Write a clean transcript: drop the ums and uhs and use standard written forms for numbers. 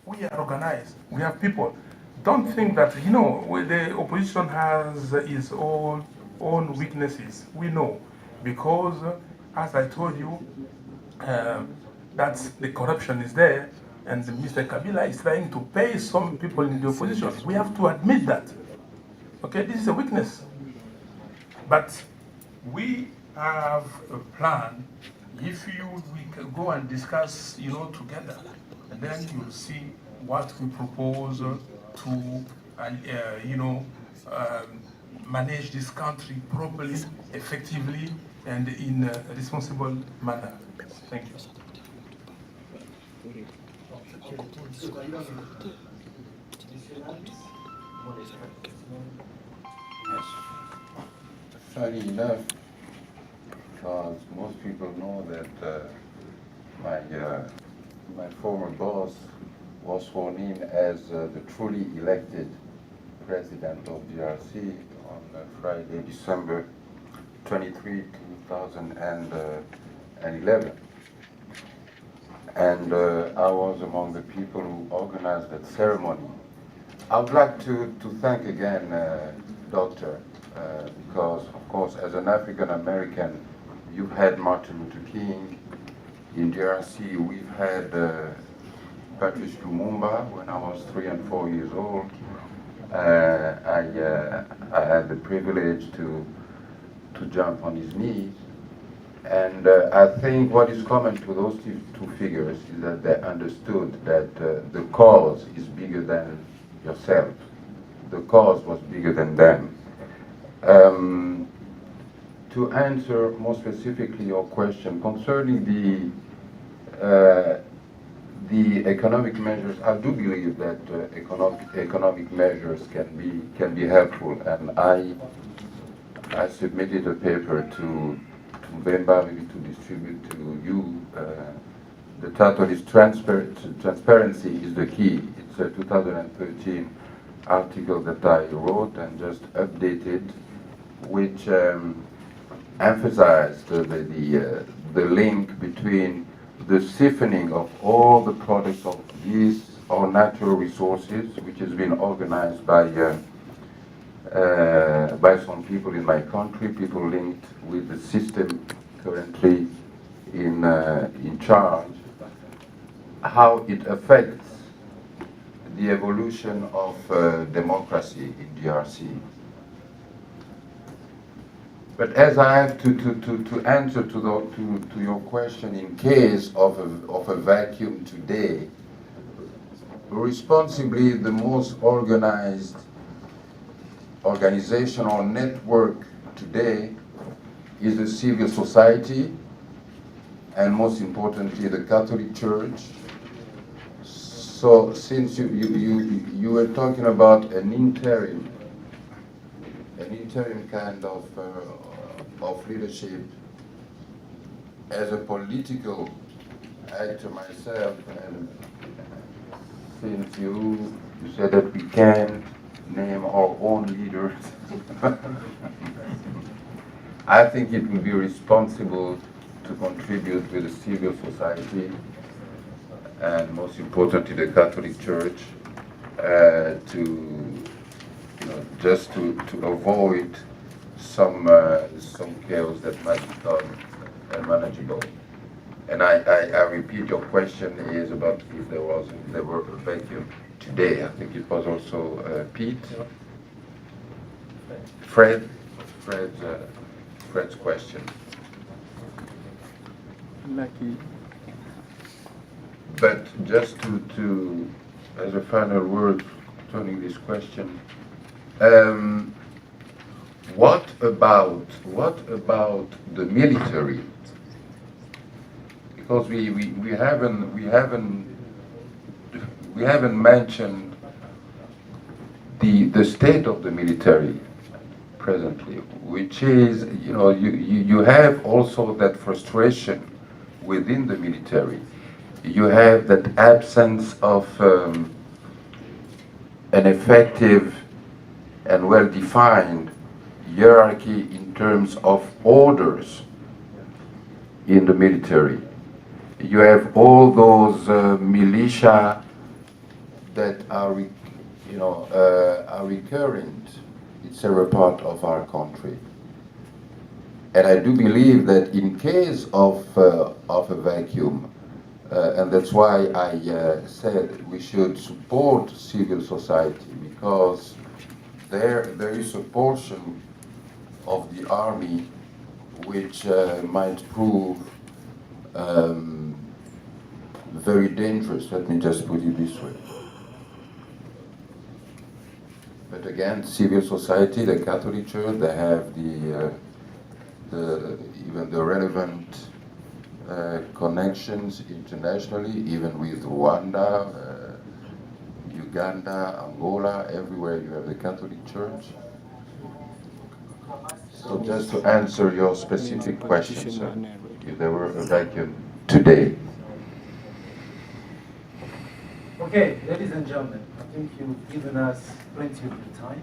We are organized. We have people. Don't think that, the opposition has its own weaknesses. We know. Because, as I told you, uh, that's the corruption is there, and Mr. Kabila is trying to pay some people in the opposition. We have to admit that. Okay, this is a weakness. But we have a plan. If we can go and discuss, together, and then you'll see what we propose to, manage this country properly, effectively, and in a responsible manner. Thank you. Yes. Funny enough, because most people know that my former boss was sworn in as the truly elected president of DRC on Friday, December 23, 2011. And I was among the people who organized that ceremony. I would like to thank again Doctor, because, of course, as an African American, you've had Martin Luther King. In DRC, we've had Patrice Lumumba when I was 3 and 4 years old. I had the privilege to jump on his knees. And I think what is common to those two figures is that they understood that the cause is bigger than yourself. The cause was bigger than them. To answer more specifically your question concerning the economic measures, I do believe that economic measures can be helpful, and I submitted a paper to Bemba, maybe to distribute to you. The title is Transparency is the Key. It's a 2013 article that I wrote and just updated, which emphasized the link between the siphoning of all the products of these our natural resources, which has been organized by some people in my country, people linked with the system currently in charge, how it affects the evolution of democracy in DRC. But as I have to answer to your question, in case of a vacuum today, responsibly the most organized organizational network today is the civil society, and most importantly the Catholic Church. So since you were talking about an interim kind of leadership, as a political actor myself, and since you said that we can name our own leaders, I think it would be responsible to contribute with the civil society and most importantly the Catholic Church just to avoid some chaos that might become unmanageable. And I repeat, your question is about if there were a vacuum today. I think it was also Pete, Fred's question. Lucky. But just to as a final word concerning this question, what about the military? Because we haven't mentioned the state of the military presently, which is, you have also that frustration within the military. You have that absence of an effective and well-defined hierarchy in terms of orders in the military. You have all those militia that are, are recurrent. It's a part of our country. And I do believe that in case of a vacuum, and that's why I said we should support civil society, because there is a portion of the army which might prove very dangerous, let me just put it this way. But again, civil society, the Catholic Church, they have even the relevant connections internationally, even with Rwanda, Uganda, Angola, everywhere you have the Catholic Church. So just to answer your specific question, sir, if there were a vacuum today. Okay, ladies and gentlemen, I think you've given us plenty of your time.